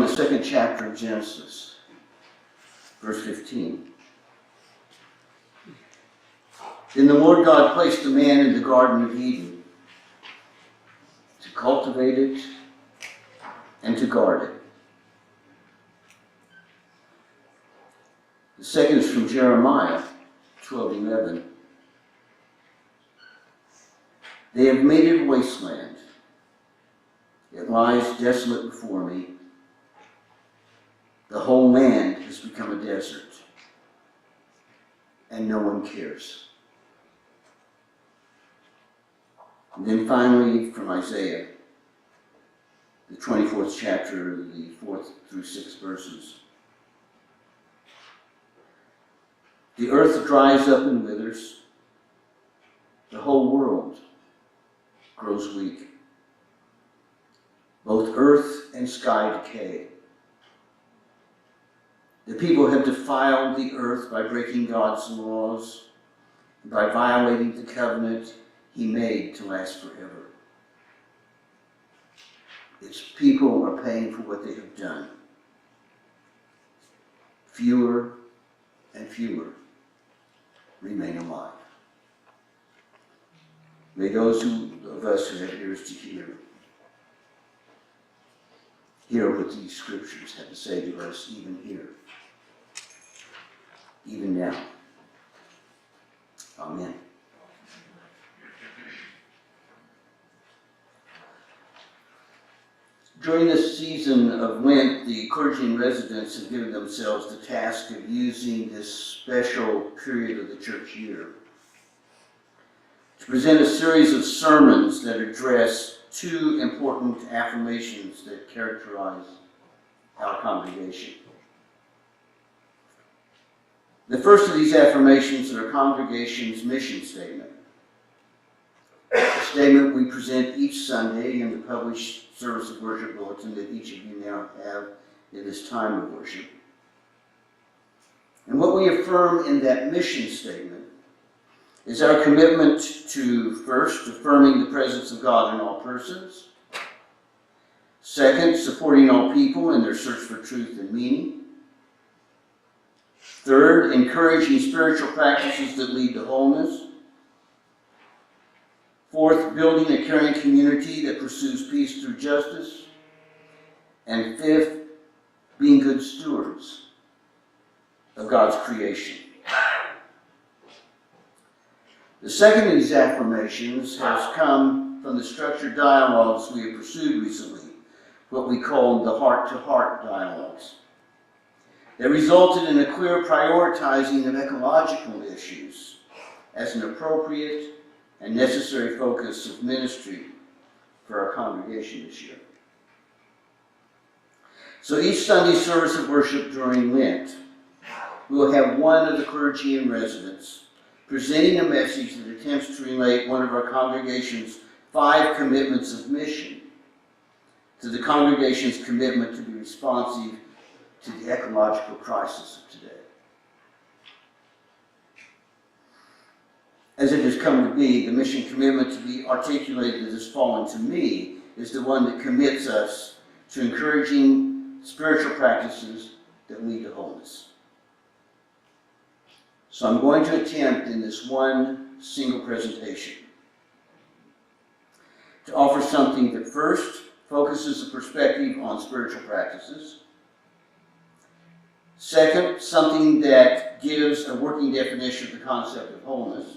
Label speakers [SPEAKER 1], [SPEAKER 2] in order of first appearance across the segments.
[SPEAKER 1] the second chapter of Genesis, verse 15. Then the Lord God placed the man in the Garden of Eden to cultivate it and to guard it. The second is from Jeremiah 12:11. They have made it a wasteland. It lies desolate before me. The whole land has become a desert, and no one cares. And then finally from Isaiah, the 24th chapter, the 4th through 6th verses. The earth dries up and withers. The whole world grows weak. Both earth and sky decay. The people have defiled the earth by breaking God's laws and by violating the covenant He made to last forever. Its people are paying for what they have done. Fewer and fewer remain alive. May those of us who have ears to hear what these scriptures have to say to us even here, even now. Amen. During this season of Lent, the clergy and residents have given themselves the task of using this special period of the church year to present a series of sermons that address two important affirmations that characterize our congregation. The first of these affirmations is our congregation's mission statement, a statement we present each Sunday in the published service of worship bulletin that each of you now have in this time of worship. And what we affirm in that mission statement is our commitment to, first, affirming the presence of God in all persons. Second, supporting all people in their search for truth and meaning. Third, encouraging spiritual practices that lead to wholeness. Fourth, building a caring community that pursues peace through justice. And fifth, being good stewards of God's creation. The second of these affirmations has come from the structured dialogues we have pursued recently, what we call the heart-to-heart dialogues. They resulted in a clear prioritizing of ecological issues as an appropriate and necessary focus of ministry for our congregation this year. So each Sunday service of worship during Lent, we will have one of the clergy and residents presenting a message that attempts to relate one of our congregation's 5 commitments of mission to the congregation's commitment to be responsive to the ecological crisis of today. As it has come to be, the mission commitment to be articulated as fallen to me is the one that commits us to encouraging spiritual practices that lead to wholeness. So I'm going to attempt in this one single presentation to offer something that first focuses the perspective on spiritual practices. Second, something that gives a working definition of the concept of wholeness.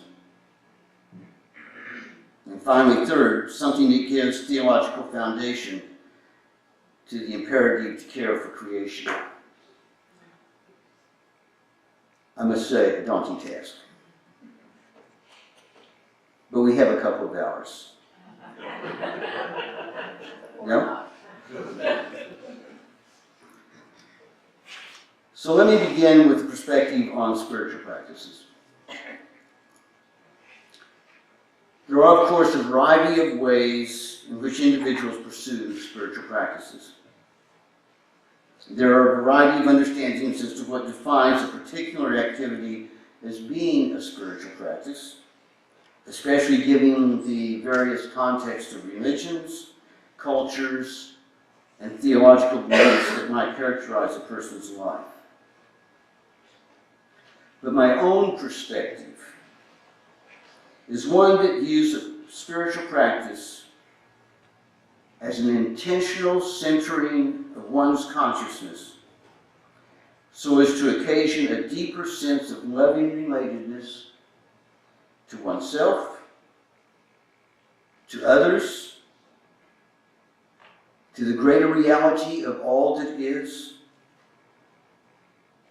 [SPEAKER 1] And finally, third, something that gives theological foundation to the imperative to care for creation. I must say, a daunting task. But we have a couple of hours. No? So let me begin with the perspective on spiritual practices. There are, of course, a variety of ways in which individuals pursue spiritual practices. There are a variety of understandings as to what defines a particular activity as being a spiritual practice, especially given the various contexts of religions, cultures, and theological beliefs that might characterize a person's life. But my own perspective is one that views a spiritual practice as an intentional centering of one's consciousness so as to occasion a deeper sense of loving relatedness to oneself, to others, to the greater reality of all that is,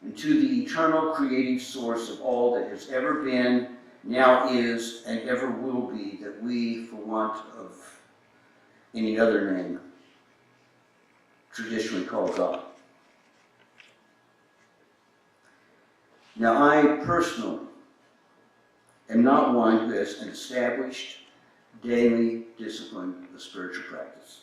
[SPEAKER 1] and to the eternal creative source of all that has ever been, now is, and ever will be, that we, for want of any other name, traditionally call God. Now, I personally am not one who has an established daily discipline of spiritual practice,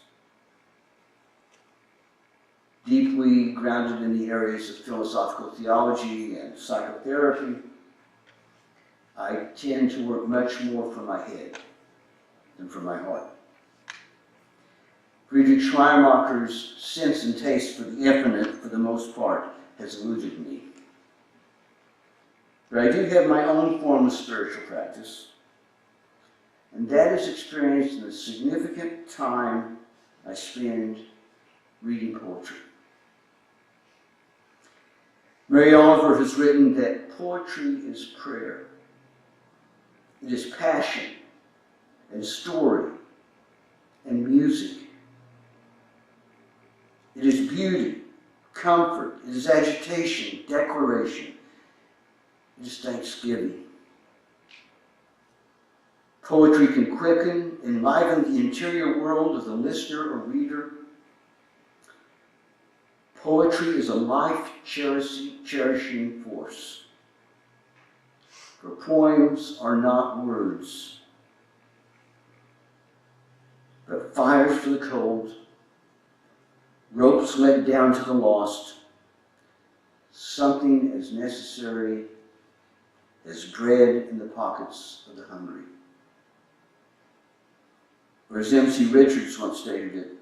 [SPEAKER 1] deeply grounded in the areas of philosophical theology and psychotherapy. I tend to work much more from my head than from my heart. Friedrich Schleiermacher's sense and taste for the infinite, for the most part, has eluded me. But I do have my own form of spiritual practice, and that is experienced in the significant time I spend reading poetry. Mary Oliver has written that poetry is prayer. It is passion and story and music. It is beauty, comfort, it is agitation, declaration, it is thanksgiving. Poetry can quicken, enliven the interior world of the listener or reader. Poetry is a life-cherishing force. For poems are not words, but fires for the cold, ropes let down to the lost, something as necessary as bread in the pockets of the hungry. Or as M.C. Richards once stated it,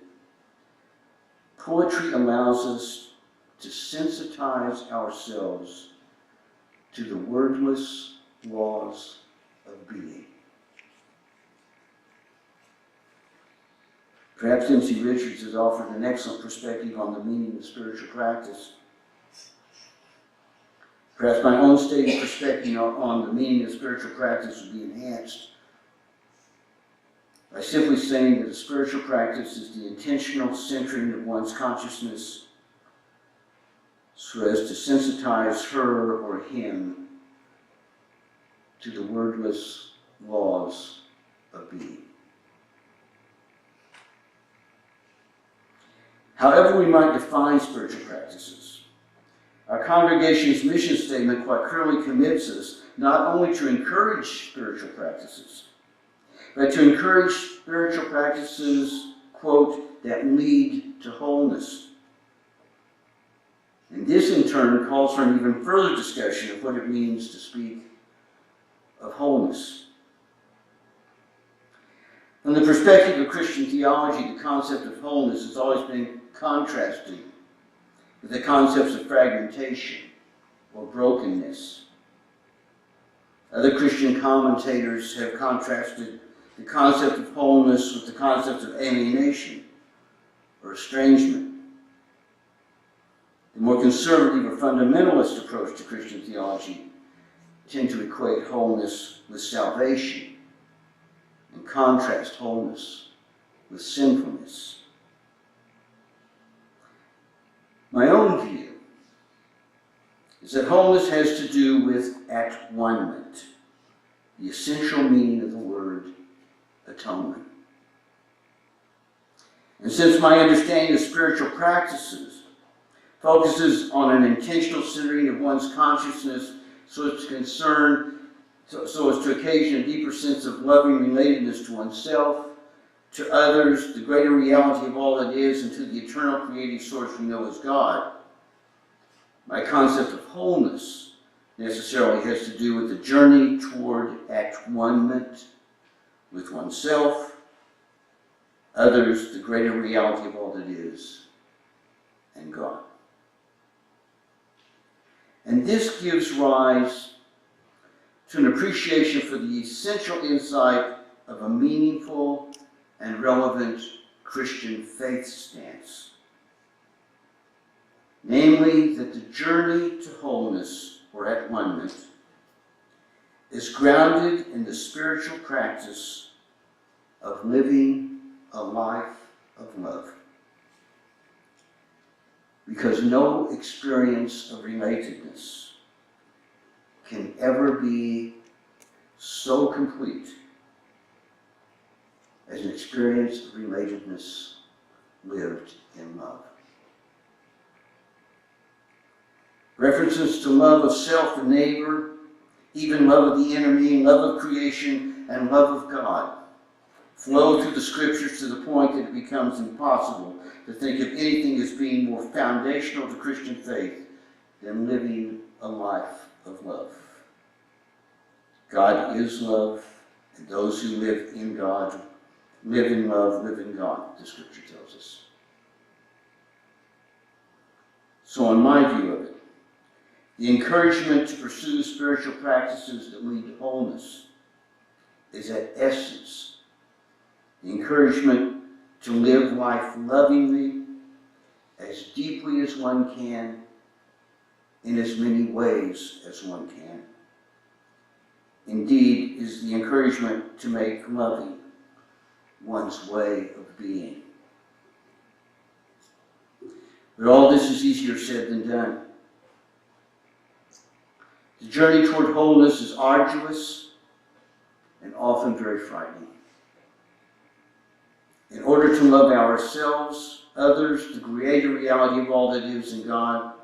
[SPEAKER 1] poetry allows us to sensitize ourselves to the wordless laws of being. Perhaps M.C. Richards has offered an excellent perspective on the meaning of spiritual practice. Perhaps my own stated perspective on the meaning of spiritual practice would be enhanced by simply saying that a spiritual practice is the intentional centering of one's consciousness so as to sensitize her or him to the wordless laws of being. However we might define spiritual practices, our congregation's mission statement quite clearly commits us not only to encourage spiritual practices, but to encourage spiritual practices, quote, that lead to wholeness. And this in turn calls for an even further discussion of what it means to speak of wholeness. From the perspective of Christian theology, the concept of wholeness has always been contrasted with the concepts of fragmentation or brokenness. Other Christian commentators have contrasted the concept of wholeness with the concept of alienation or estrangement. The more conservative or fundamentalist approach to Christian theology tend to equate wholeness with salvation and contrast wholeness with sinfulness. My own view is that wholeness has to do with at-one-ment, the essential meaning of the word atonement. And since my understanding of spiritual practices focuses on an intentional centering of one's consciousness so as to occasion a deeper sense of loving relatedness to oneself, to others, the greater reality of all that is, and to the eternal creative source we know as God, my concept of wholeness necessarily has to do with the journey toward at-one-ment with oneself, others, the greater reality of all that is, and God. And this gives rise to an appreciation for the essential insight of a meaningful and relevant Christian faith stance. Namely, that the journey to wholeness, or at-one-ment, is grounded in the spiritual practice of living a life of love. Because no experience of relatedness can ever be so complete as an experience of relatedness lived in love. References to love of self and neighbor, even love of the enemy, love of creation, and love of God flow through the scriptures to the point that it becomes impossible to think of anything as being more foundational to Christian faith than living a life of love. God is love, and those who live in God live in love, live in God, the scripture tells us. So in my view of it, the encouragement to pursue spiritual practices that lead to wholeness is at essence the encouragement to live life lovingly, as deeply as one can, in as many ways as one can. Indeed, is the encouragement to make loving one's way of being. But all this is easier said than done. The journey toward wholeness is arduous and often very frightening. In order to love ourselves, others, the greater reality of all that is in God,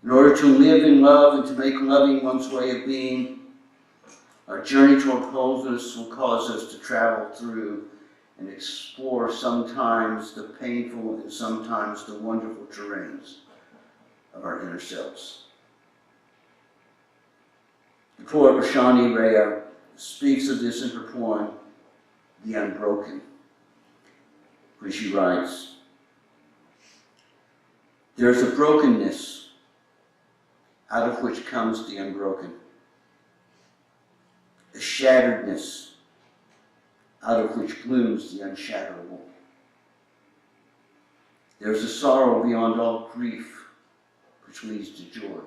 [SPEAKER 1] in order to live in love and to make loving one's way of being, our journey toward wholeness will cause us to travel through and explore sometimes the painful and sometimes the wonderful terrains of our inner selves. The poet Roshani Rea speaks of this in her poem, The Unbroken, where she writes, "There is a brokenness out of which comes the unbroken, a shatteredness out of which blooms the unshatterable. There is a sorrow beyond all grief which leads to joy,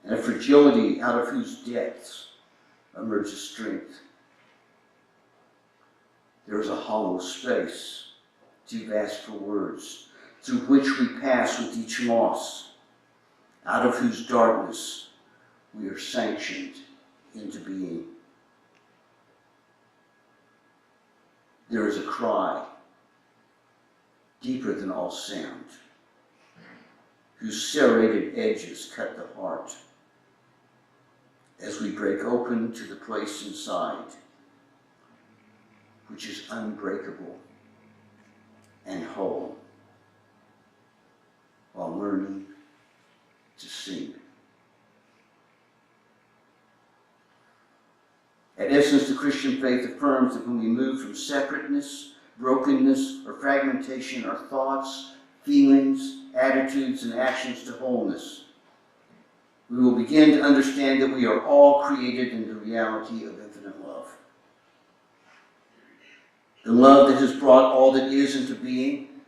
[SPEAKER 1] and a fragility out of whose depths emerges strength. There is a hollow space, too vast for words, through which we pass with each loss, out of whose darkness we are sanctioned into being. There is a cry, deeper than all sound, whose serrated edges cut the heart, as we break open to the place inside, which is unbreakable and whole, while learning to sing." At essence, the Christian faith affirms that when we move from separateness, brokenness, or fragmentation, our thoughts, feelings, attitudes, and actions to wholeness, we will begin to understand that we are all created in the reality of infinite love. The love that has brought all that is into being.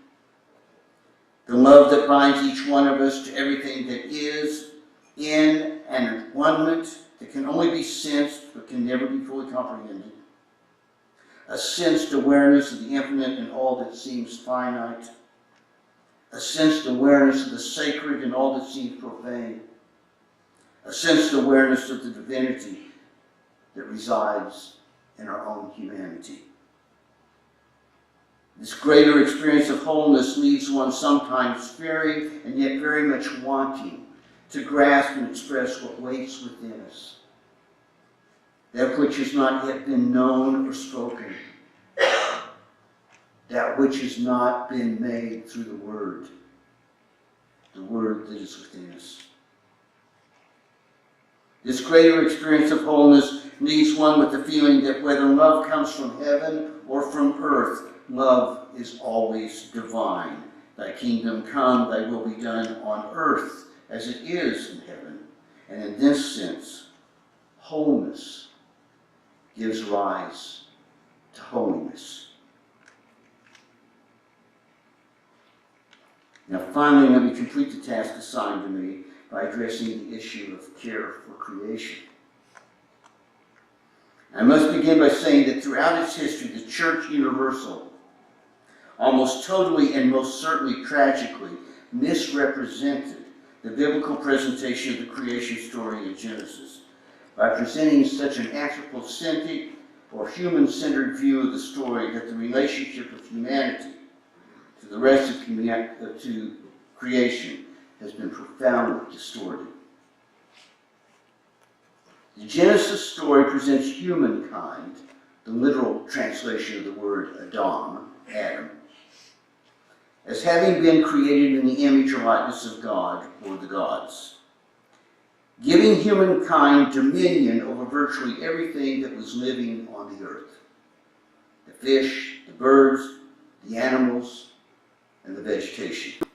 [SPEAKER 1] The love that binds each one of us to everything that is in an at-one-ment that can only be sensed but can never be fully comprehended. A sensed awareness of the infinite in all that seems finite. A sensed awareness of the sacred in all that seems profane. A sensed awareness of the divinity that resides in our own humanity. This greater experience of wholeness leaves one sometimes fearing and yet very much wanting to grasp and express what waits within us. That which has not yet been known or spoken. That which has not been made through the Word that is within us. This greater experience of wholeness leaves one with the feeling that whether love comes from heaven or from earth, love is always divine Thy kingdom come, thy will be done on earth as it is in heaven. And in this sense, wholeness gives rise to holiness. Now finally, let me complete the task assigned to me by addressing the issue of care for creation. I must begin by saying that throughout its history, the Church Universal almost totally and most certainly tragically misrepresented the biblical presentation of the creation story in Genesis by presenting such an anthropocentric or human-centered view of the story that the relationship of humanity to the rest of to creation has been profoundly distorted. The Genesis story presents humankind, the literal translation of the word Adam, as having been created in the image or likeness of God or the gods, giving humankind dominion over virtually everything that was living on the earth: the fish, the birds, the animals, and the vegetation.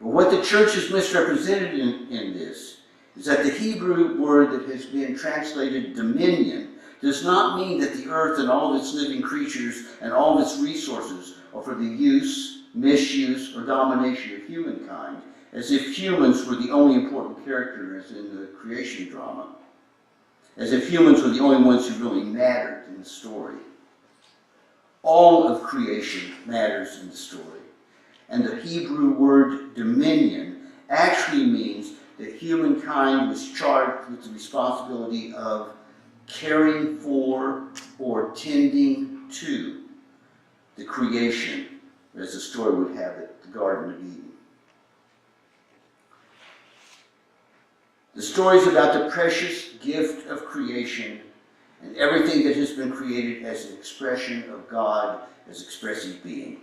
[SPEAKER 1] But what the church has misrepresented in this is that the Hebrew word that has been translated dominion does not mean that the earth and all of its living creatures and all of its resources are for the use, misuse, or domination of humankind, as if humans were the only important characters in the creation drama, as if humans were the only ones who really mattered in the story. All of creation matters in the story, and the Hebrew word dominion actually means that humankind was charged with the responsibility of caring for or tending to the creation, as the story would have it, the Garden of Eden. The story is about the precious gift of creation and everything that has been created as an expression of God as expressive being.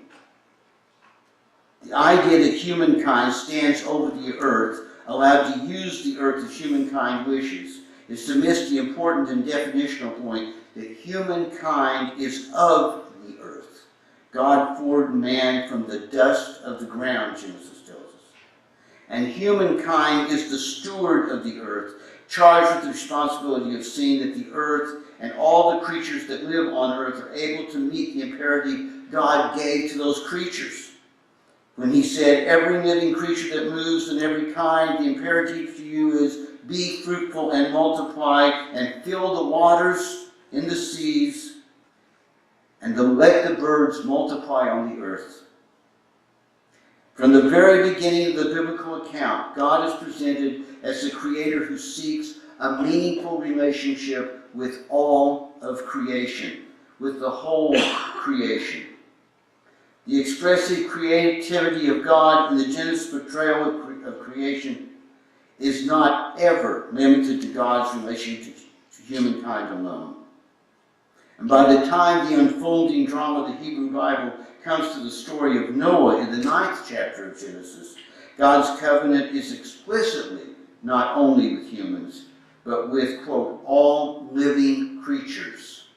[SPEAKER 1] The idea that humankind stands over the earth, allowed to use the earth as humankind wishes, is to miss the important and definitional point that humankind is of the earth. God formed man from the dust of the ground, Genesis tells us. And humankind is the steward of the earth, charged with the responsibility of seeing that the earth and all the creatures that live on earth are able to meet the imperative God gave to those creatures. When he said, every living creature that moves in every kind, the imperative to you is, be fruitful and multiply and fill the waters in the seas and to let the birds multiply on the earth. From the very beginning of the biblical account, God is presented as the creator who seeks a meaningful relationship with all of creation, with the whole creation. The expressive creativity of God in the Genesis portrayal of creation is not ever limited to God's relation to humankind alone. And by the time the unfolding drama of the Hebrew Bible comes to the story of Noah in the 9th chapter of Genesis, God's covenant is explicitly not only with humans, but with, quote, all living creatures,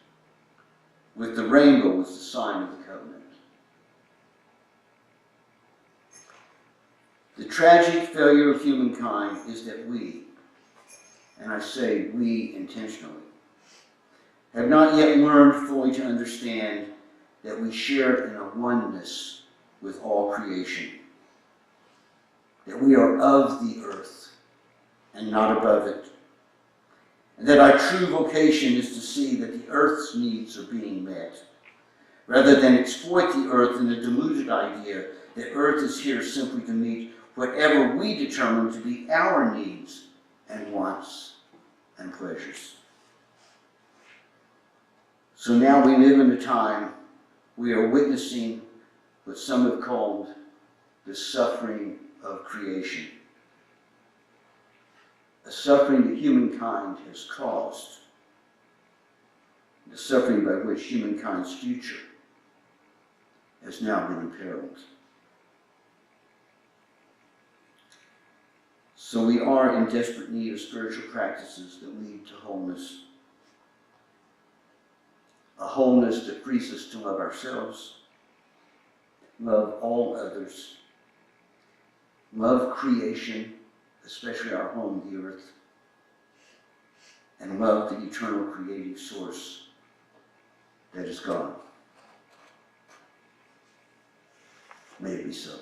[SPEAKER 1] with the rainbow as the sign of the covenant. The tragic failure of humankind is that we, and I say we intentionally, have not yet learned fully to understand that we share in a oneness with all creation, that we are of the earth and not above it, and that our true vocation is to see that the earth's needs are being met, rather than exploit the earth in the deluded idea that earth is here simply to meet whatever we determine to be our needs and wants and pleasures. So now we live in a time we are witnessing what some have called the suffering of creation. A suffering that humankind has caused. The suffering by which humankind's future has now been imperiled. So we are in desperate need of spiritual practices that lead to wholeness. A wholeness that frees us to love ourselves, love all others, love creation, especially our home, the earth, and love the eternal creative source that is God. May it be so.